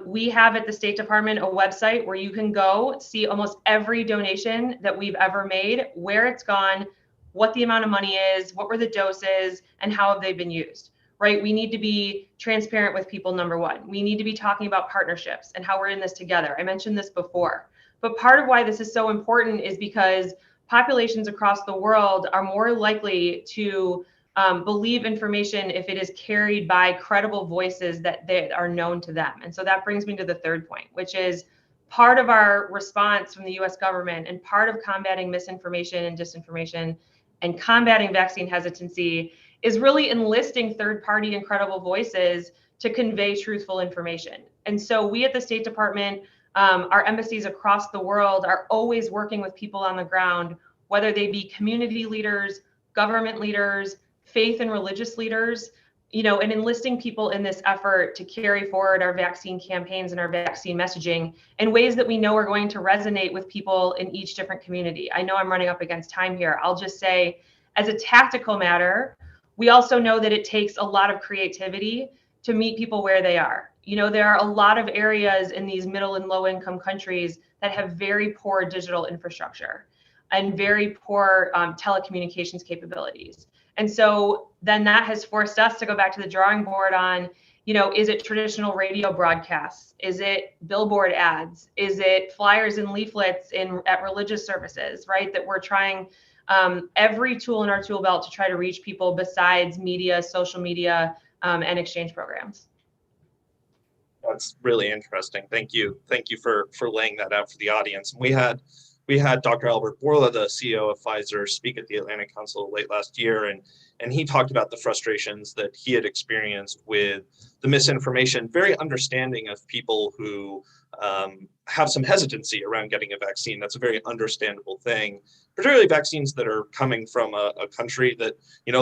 We have at the State Department a website where you can go see almost every donation that we've ever made, where it's gone, what the amount of money is, what were the doses, and how have they been used, right? We need to be transparent with people, number one. We need to be talking about partnerships and how we're in this together. I mentioned this before, but part of why this is so important is because populations across the world are more likely to believe information if it is carried by credible voices that are known to them. And so that brings me to the third point, which is part of our response from the US government and part of combating misinformation and disinformation and combating vaccine hesitancy is really enlisting third-party and credible voices to convey truthful information. And so we at the State Department, our embassies across the world are always working with people on the ground, whether they be community leaders, government leaders, faith and religious leaders, and enlisting people in this effort to carry forward our vaccine campaigns and our vaccine messaging in ways that we know are going to resonate with people in each different community. I know I'm running up against time here. I'll just say, as a tactical matter, We also know that it takes a lot of creativity to meet people where they are. There are a lot of areas in these middle and low income countries that have very poor digital infrastructure and very poor telecommunications capabilities. And so then that has forced us to go back to the drawing board on, is it traditional radio broadcasts? Is it billboard ads? Is it flyers and leaflets at religious services, right? That we're trying every tool in our tool belt to try to reach people besides media, social media, and exchange programs. That's really interesting. Thank you. Thank you for laying that out for the audience. We had Dr. Albert Bourla, the CEO of Pfizer, speak at the Atlantic Council late last year, and he talked about the frustrations that he had experienced with the misinformation, very understanding of people who have some hesitancy around getting a vaccine. That's a very understandable thing, particularly vaccines that are coming from a country that,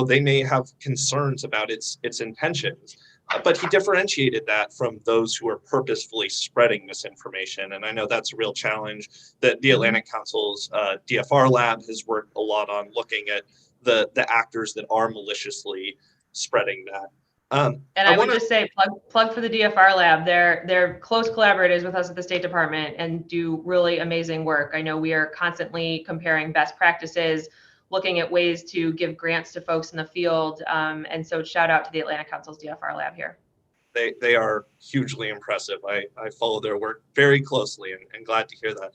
they may have concerns about its intentions. But he differentiated that from those who are purposefully spreading misinformation. And I know that's a real challenge that the Atlantic Council's DFR lab has worked a lot on, looking at the actors that are maliciously spreading that. And I would just say plug for the DFR lab. They're close collaborators with us at the State Department and do really amazing work. I know we are constantly comparing best practices, looking at ways to give grants to folks in the field. And so shout out to the Atlantic Council's DFR lab here. They are hugely impressive. I follow their work very closely and glad to hear that.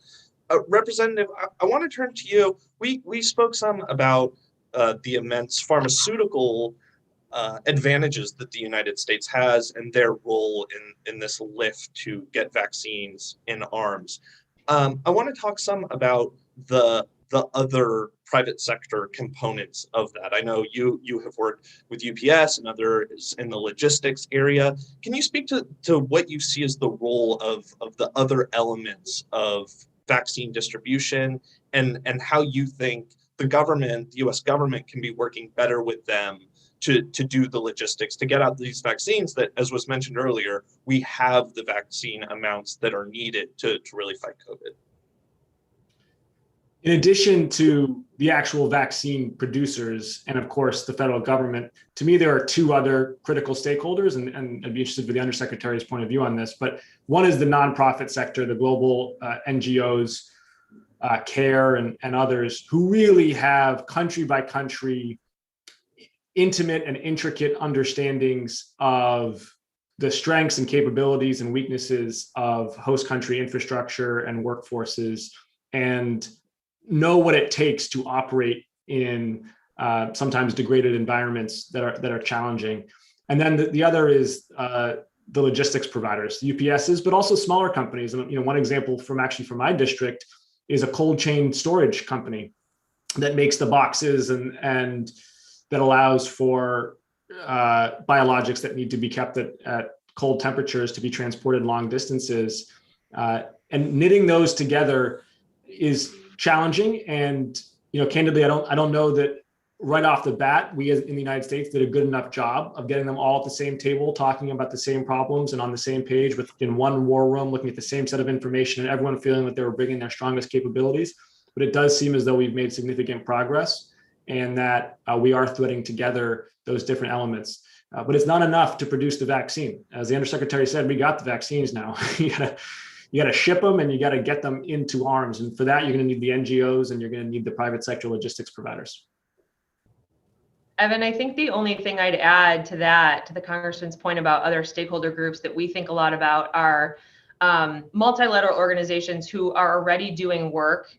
Representative, I want to turn to you. We spoke some about the immense pharmaceutical advantages that the United States has and their role in this lift to get vaccines in arms. I want to talk some about the other private sector components of that. I know you have worked with UPS and others in the logistics area. Can you speak to what you see as the role of the other elements of vaccine distribution and how you think the US government can be working better with them to do the logistics, to get out these vaccines that, as was mentioned earlier, we have the vaccine amounts that are needed to really fight COVID? In addition to the actual vaccine producers and, of course, the federal government, to me, there are two other critical stakeholders, and I'd be interested for the Undersecretary's point of view on this. But one is the nonprofit sector, the global NGOs, CARE and others, who really have country by country intimate and intricate understandings of the strengths and capabilities and weaknesses of host country infrastructure and workforces, and know what it takes to operate in sometimes degraded environments that are challenging. And then the other is the logistics providers, the UPSs, but also smaller companies. And one example from my district is a cold chain storage company that makes the boxes and that allows for biologics that need to be kept at cold temperatures to be transported long distances. And knitting those together is challenging. And candidly, I don't know that right off the bat, we in the United States did a good enough job of getting them all at the same table, talking about the same problems and on the same page in one war room, looking at the same set of information and everyone feeling that they were bringing their strongest capabilities. But it does seem as though we've made significant progress and that we are threading together those different elements. But it's not enough to produce the vaccine. As the Undersecretary said, we got the vaccines now. You got to ship them and you got to get them into arms. And for that, you're going to need the NGOs and you're going to need the private sector logistics providers. Evan, I think the only thing I'd add to that, to the Congressman's point about other stakeholder groups that we think a lot about, are multilateral organizations who are already doing work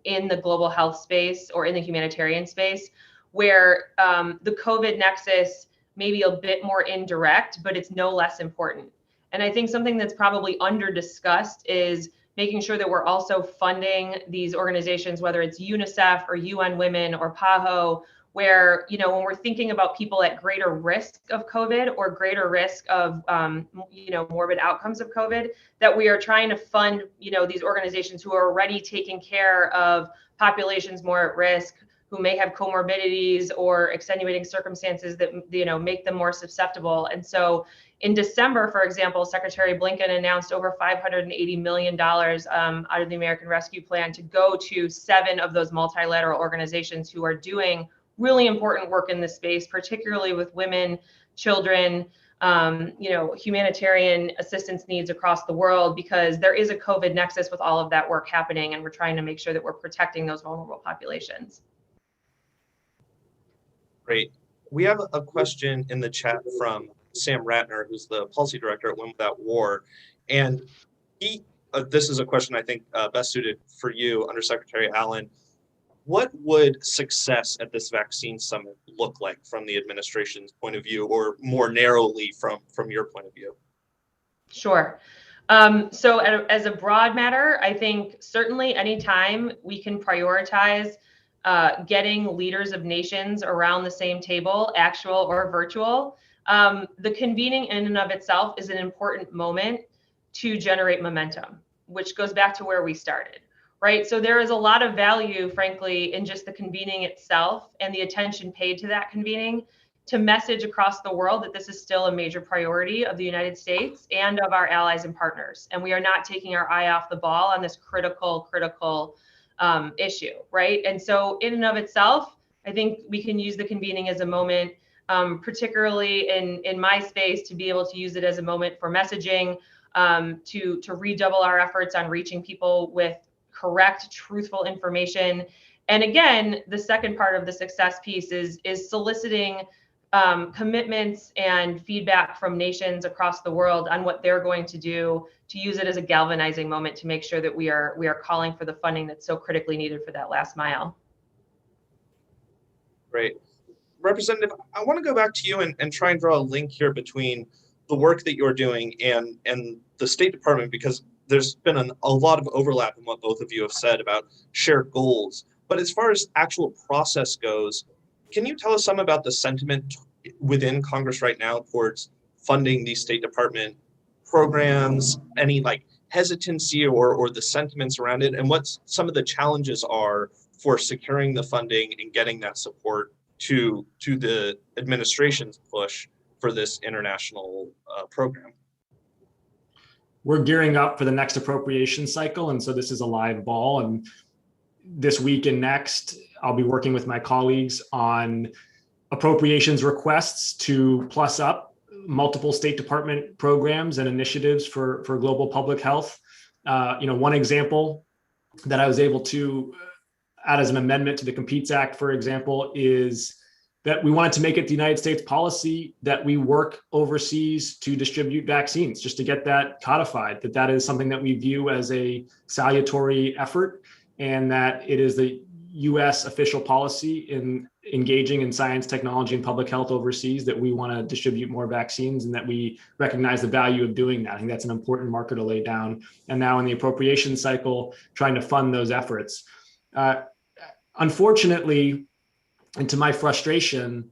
in the global health space or in the humanitarian space, where the COVID nexus may be a bit more indirect, but it's no less important. And I think something that's probably under discussed is making sure that we're also funding these organizations, whether it's UNICEF or UN Women or PAHO, where, when we're thinking about people at greater risk of COVID or greater risk of, morbid outcomes of COVID, that we are trying to fund, these organizations who are already taking care of populations more at risk, who may have comorbidities or extenuating circumstances that, make them more susceptible. And so in December, for example, Secretary Blinken announced over $580 million out of the American Rescue Plan to go to 7 of those multilateral organizations who are doing really important work in this space, particularly with women, children, humanitarian assistance needs across the world, because there is a COVID nexus with all of that work happening, and we're trying to make sure that we're protecting those vulnerable populations. Great. We have a question in the chat from Sam Ratner, who's the policy director at Women Without War. And this is a question I think best suited for you, Undersecretary Allen. What would success at this vaccine summit look like from the administration's point of view, or more narrowly from your point of view? Sure. So as a broad matter, I think certainly anytime we can prioritize getting leaders of nations around the same table, actual or virtual, the convening in and of itself is an important moment to generate momentum, which goes back to where we started, right? So there is a lot of value, frankly, in just the convening itself and the attention paid to that convening, to message across the world that this is still a major priority of the United States and of our allies and partners. And we are not taking our eye off the ball on this critical issue, right? And so in and of itself, I think we can use the convening as a moment, particularly in my space, to be able to use it as a moment for messaging, to redouble our efforts on reaching people with correct, truthful information. And again, the second part of the success piece is soliciting commitments and feedback from nations across the world on what they're going to do to use it as a galvanizing moment to make sure that we are calling for the funding that's so critically needed for that last mile. Great. Representative, I want to go back to you and try and draw a link here between the work that you're doing and the State Department, because there's been a lot of overlap in what both of you have said about shared goals. But as far as actual process goes, can you tell us some about the sentiment within Congress right now towards funding these State Department programs, any hesitancy or the sentiments around it, and what some of the challenges are for securing the funding and getting that support to the administration's push for this international program? We're gearing up for the next appropriation cycle, and so this is a live ball. And this week and next, I'll be working with my colleagues on appropriations requests to plus up multiple State Department programs and initiatives for global public health. One example that I was able to add as an amendment to the Competes Act, for example, is that we wanted to make it the United States policy that we work overseas to distribute vaccines, just to get that codified, that is something that we view as a salutary effort, and that it is the U.S. official policy in engaging in science, technology, and public health overseas, that we want to distribute more vaccines, and that we recognize the value of doing that. I think that's an important marker to lay down. And now in the appropriation cycle, trying to fund those efforts. Unfortunately, and to my frustration,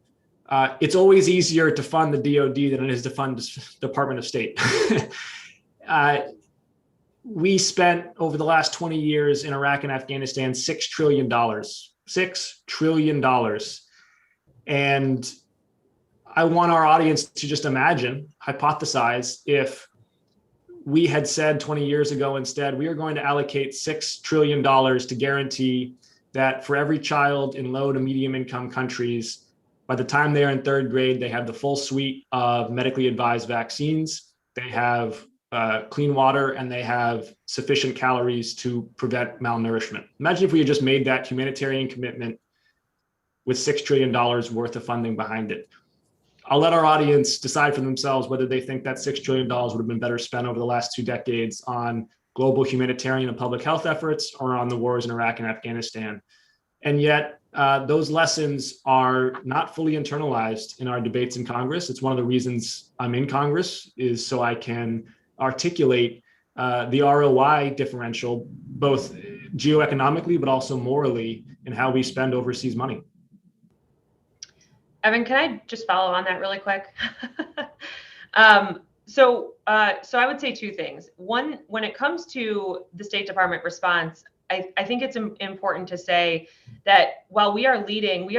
it's always easier to fund the DoD than it is to fund the Department of State. We spent over the last 20 years in Iraq and Afghanistan $6 trillion. $6 trillion. And I want our audience to just imagine, hypothesize, if we had said 20 years ago instead, we are going to allocate $6 trillion to guarantee that for every child in low to medium income countries, by the time they're in third grade, they have the full suite of medically advised vaccines, they have clean water, and they have sufficient calories to prevent malnourishment. Imagine if we had just made that humanitarian commitment with $6 trillion worth of funding behind it. I'll let our audience decide for themselves whether they think that $6 trillion would have been better spent over the last 2 decades on global humanitarian and public health efforts or on the wars in Iraq and Afghanistan. And yet, those lessons are not fully internalized in our debates in Congress. It's one of the reasons I'm in Congress, is so I can articulate the ROI differential, both geoeconomically, but also morally, in how we spend overseas money. Evan, can I just follow on that really quick? So I would say 2 things. One, when it comes to the State Department response, I think it's important to say that while we are leading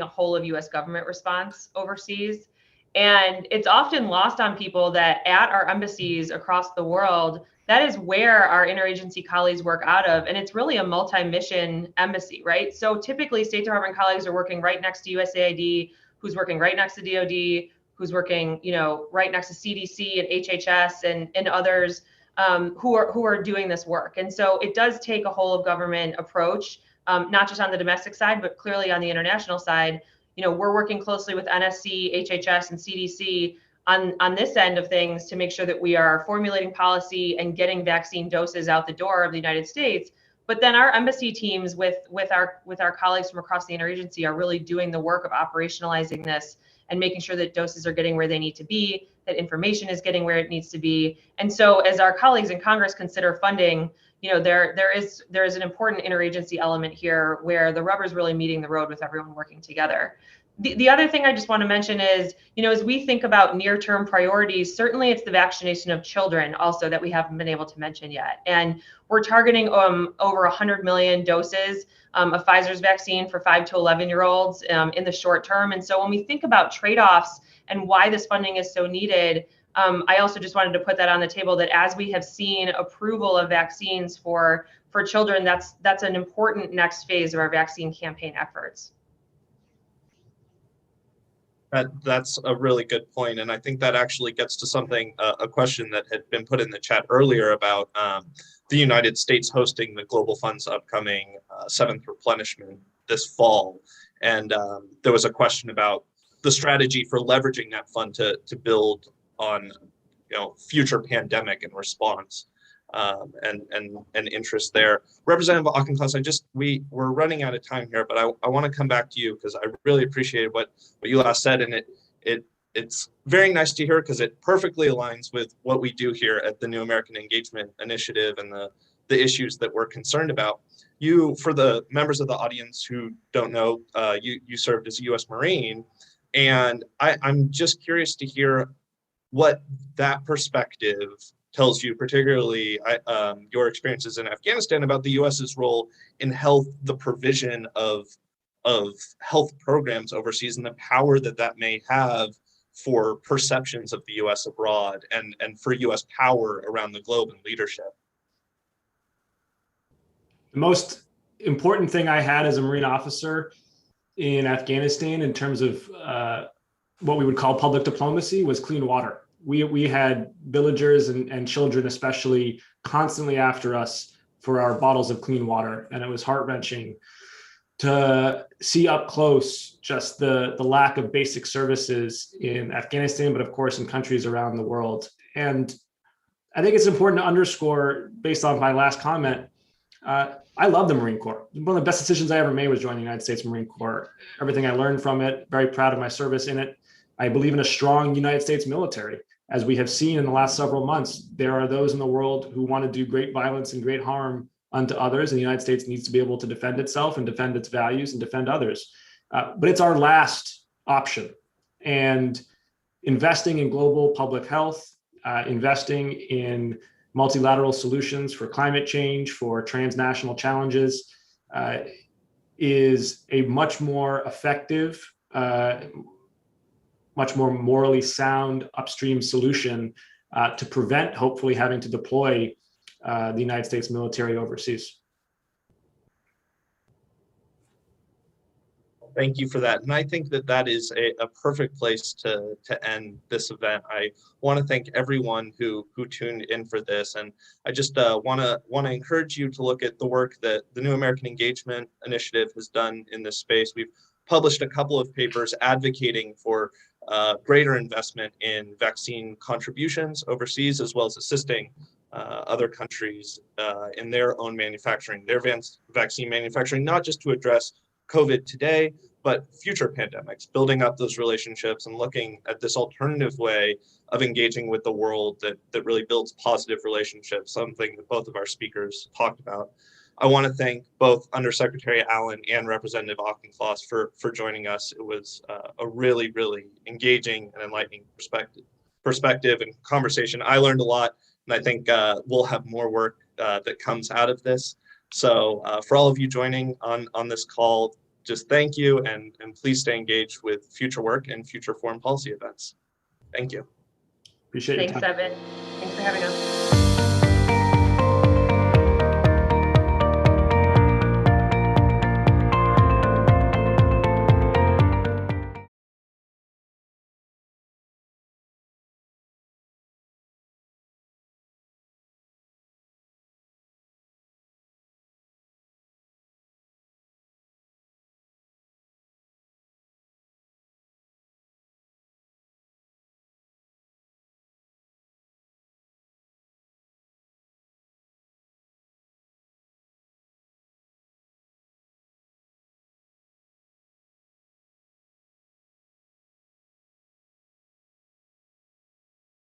a whole of U.S. government response overseas. And it's often lost on people that at our embassies across the world, that is where our interagency colleagues work out of. And it's really a multi-mission embassy, right? So typically State Department colleagues are working right next to USAID, who's working right next to DOD, who's working, right next to CDC and HHS and others who are doing this work. And so it does take a whole of government approach, not just on the domestic side, but clearly on the international side. We're working closely with NSC, HHS, and CDC on this end of things to make sure that we are formulating policy and getting vaccine doses out the door of the United States. But then our embassy teams with our colleagues from across the interagency are really doing the work of operationalizing this and making sure that doses are getting where they need to be, that information is getting where it needs to be. And so as our colleagues in Congress consider funding, there is an important interagency element here where the rubber is really meeting the road with everyone working together. The other thing I just want to mention is, as we think about near-term priorities, certainly it's the vaccination of children also that we haven't been able to mention yet. And we're targeting over 100 million doses of Pfizer's vaccine for 5 to 11-year-olds in the short term. And so when we think about trade-offs and why this funding is so needed, I also just wanted to put that on the table that as we have seen approval of vaccines for children, that's an important next phase of our vaccine campaign efforts. That's a really good point, and I think that actually gets to something, a question that had been put in the chat earlier about the United States hosting the Global Fund's upcoming 7th replenishment this fall. And there was a question about the strategy for leveraging that fund to build on future pandemic and response and interest there. Representative Auchincloss, we're running out of time here, but I want to come back to you because I really appreciated what you last said, and it's very nice to hear because it perfectly aligns with what we do here at the New American Engagement Initiative and the issues that we're concerned about. You, for the members of the audience who don't know, you served as a U.S. Marine, and I'm just curious to hear what that perspective tells you, particularly your experiences in Afghanistan, about the U.S.'s role in health, the provision of health programs overseas, and the power that may have for perceptions of the U.S. abroad and for U.S. power around the globe and leadership. The most important thing I had as a Marine officer in Afghanistan in terms of what we would call public diplomacy was clean water. We had villagers and children especially constantly after us for our bottles of clean water. And it was heart-wrenching to see up close just the lack of basic services in Afghanistan, but of course in countries around the world. And I think it's important to underscore, based on my last comment, I love the Marine Corps. One of the best decisions I ever made was joining the United States Marine Corps. Everything I learned from it, very proud of my service in it. I believe in a strong United States military. As we have seen in the last several months, there are those in the world who want to do great violence and great harm unto others, and the United States needs to be able to defend itself and defend its values and defend others. But it's our last option. And investing in global public health, investing in multilateral solutions for climate change, for transnational challenges, is a much more effective, much more morally sound upstream solution to prevent, hopefully, having to deploy the United States military overseas. Thank you for that. And I think that is a perfect place to end this event. I want to thank everyone who tuned in for this. And I just want to encourage you to look at the work that the New American Engagement Initiative has done in this space. We've published a couple of papers advocating for greater investment in vaccine contributions overseas, as well as assisting other countries in their own manufacturing, their vaccine manufacturing, not just to address COVID today, but future pandemics, building up those relationships and looking at this alternative way of engaging with the world that really builds positive relationships, something that both of our speakers talked about. I want to thank both Undersecretary Allen and Representative Auchincloss for joining us. It was a really, really engaging and enlightening perspective and conversation. I learned a lot, and I think we'll have more work that comes out of this. So for all of you joining on this call, just thank you, and please stay engaged with future work and future foreign policy events. Thank you. Appreciate your Thanks, time. Evan. Thanks for having us.